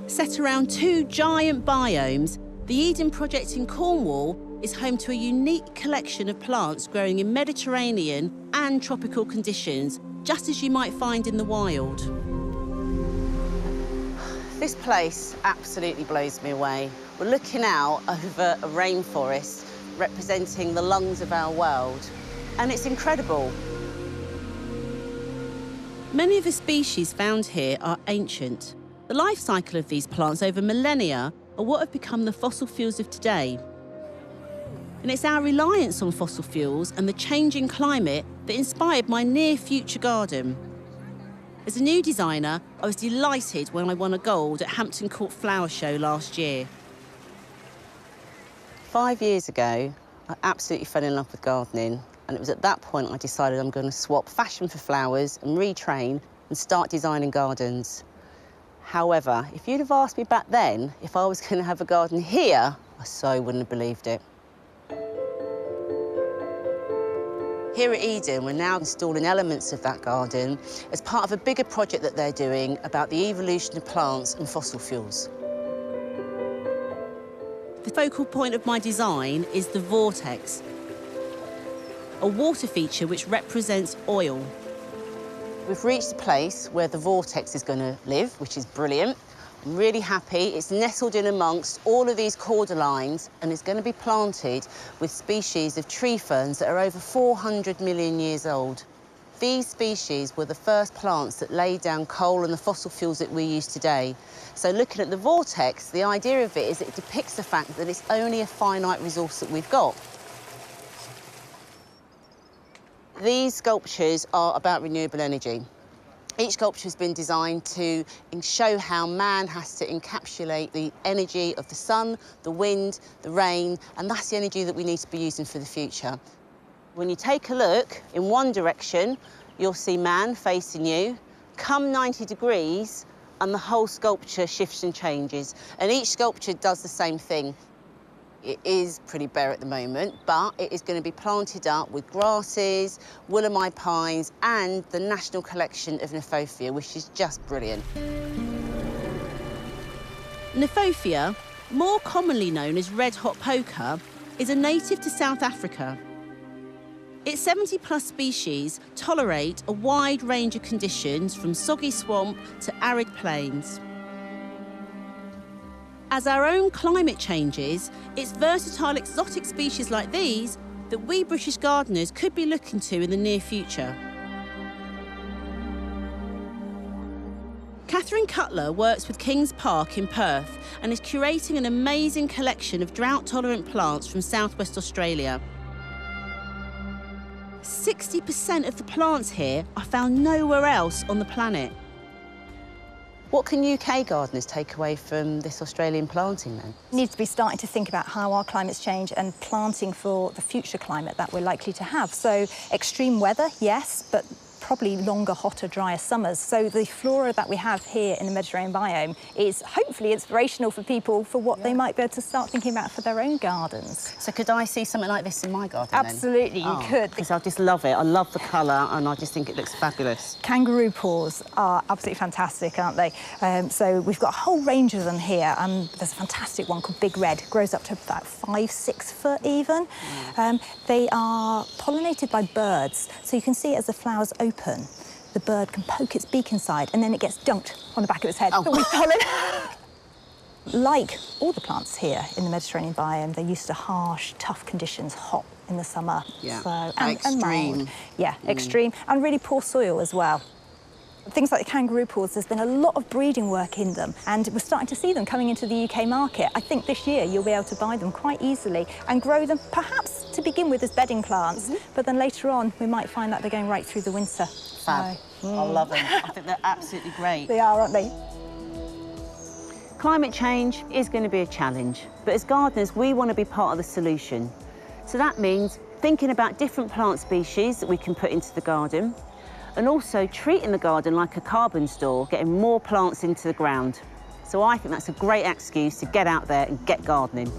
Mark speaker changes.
Speaker 1: Set around two giant biomes, the Eden project in Cornwall is home to a unique collection of plants growing in Mediterranean and tropical conditions, just as you might find in the wild. This place absolutely blows me away. We're looking out over a rainforest representing the lungs of our world, and it's incredible. Many of the species found here are ancient. The life cycle of these plants over millennia are what have become the fossil fuels of today. And it's our reliance on fossil fuels and the changing climate that inspired my near-future garden. As a new designer, I was delighted when I won a gold at Hampton Court Flower Show last year. 5 years ago, I absolutely fell in love with gardening, and it was at that point I decided I'm going to swap fashion for flowers and retrain and start designing gardens. However, if you'd have asked me back then if I was going to have a garden here, I so wouldn't have believed it. Here at Eden, we're now installing elements of that garden as part of a bigger project that they're doing about the evolution of plants and fossil fuels. The focal point of my design is the Vortex, a water feature which represents oil. We've reached a place where the Vortex is going to live, which is brilliant. I'm really happy. It's nestled in amongst all of these cordyline and it's going to be planted with species of tree ferns that are over 400 million years old. These species were the first plants that laid down coal and the fossil fuels that we use today. So looking at the Vortex, the idea of it is it depicts the fact that it's only a finite resource that we've got. These sculptures are about renewable energy. Each sculpture has been designed to show how man has to encapsulate the energy of the sun, the wind, the rain, and that's the energy that we need to be using for the future. When you take a look in one direction, you'll see man facing you. Come 90 degrees, and the whole sculpture shifts and changes. And each sculpture does the same thing. It is pretty bare at the moment, but it is going to be planted up with grasses, Willamite pines, and the national collection of Nefophia, which is just brilliant. Nefophia, more commonly known as red-hot poker, is a native to South Africa. Its 70-plus species tolerate a wide range of conditions, from soggy swamp to arid plains. As our own climate changes, it's versatile exotic species like these that we British gardeners could be looking to in the near future. Catherine Cutler works with Kings Park in Perth and is curating an amazing collection of drought-tolerant plants from southwest Australia. 60% of the plants here are found nowhere else on the planet. What can UK gardeners take away from this Australian planting, then?
Speaker 2: We need to be starting to think about how our climates change and planting for the future climate that we're likely to have. So extreme weather, yes, but probably longer, hotter, drier summers. So the flora that we have here in the Mediterranean biome is hopefully inspirational for people for what they might be able to start thinking about for their own gardens.
Speaker 1: So could I see something like this in my garden,
Speaker 2: Absolutely,
Speaker 1: then?
Speaker 2: you could.
Speaker 1: Because I just love it. I love the colour and I just think it looks fabulous.
Speaker 2: Kangaroo paws are absolutely fantastic, aren't they? So we've got a whole range of them here. There's a fantastic one called Big Red. It grows up to about 5-6 foot even. They are pollinated by birds. So you can see as the flowers open, the bird can poke its beak inside and then it gets dunked on the back of its head with pollen. Like all the plants here in the Mediterranean biome, they're used to harsh, tough conditions, hot in the summer.
Speaker 1: Yeah,
Speaker 2: so,
Speaker 1: extreme.
Speaker 2: And mild. Yeah, extreme, and really poor soil as well. Things like the kangaroo paws, there's been a lot of breeding work in them, and we're starting to see them coming into the UK market. I think this year you'll be able to buy them quite easily and grow them, perhaps to begin with as bedding plants, but then later on we might find that they're going right through the winter.
Speaker 1: Fab. I love them. I think they're absolutely great.
Speaker 2: They are, aren't they?
Speaker 1: Climate change is going to be a challenge, but as gardeners we want to be part of the solution. So that means thinking about different plant species that we can put into the garden, and also treating the garden like a carbon store, getting more plants into the ground. So I think that's a great excuse to get out there and get gardening.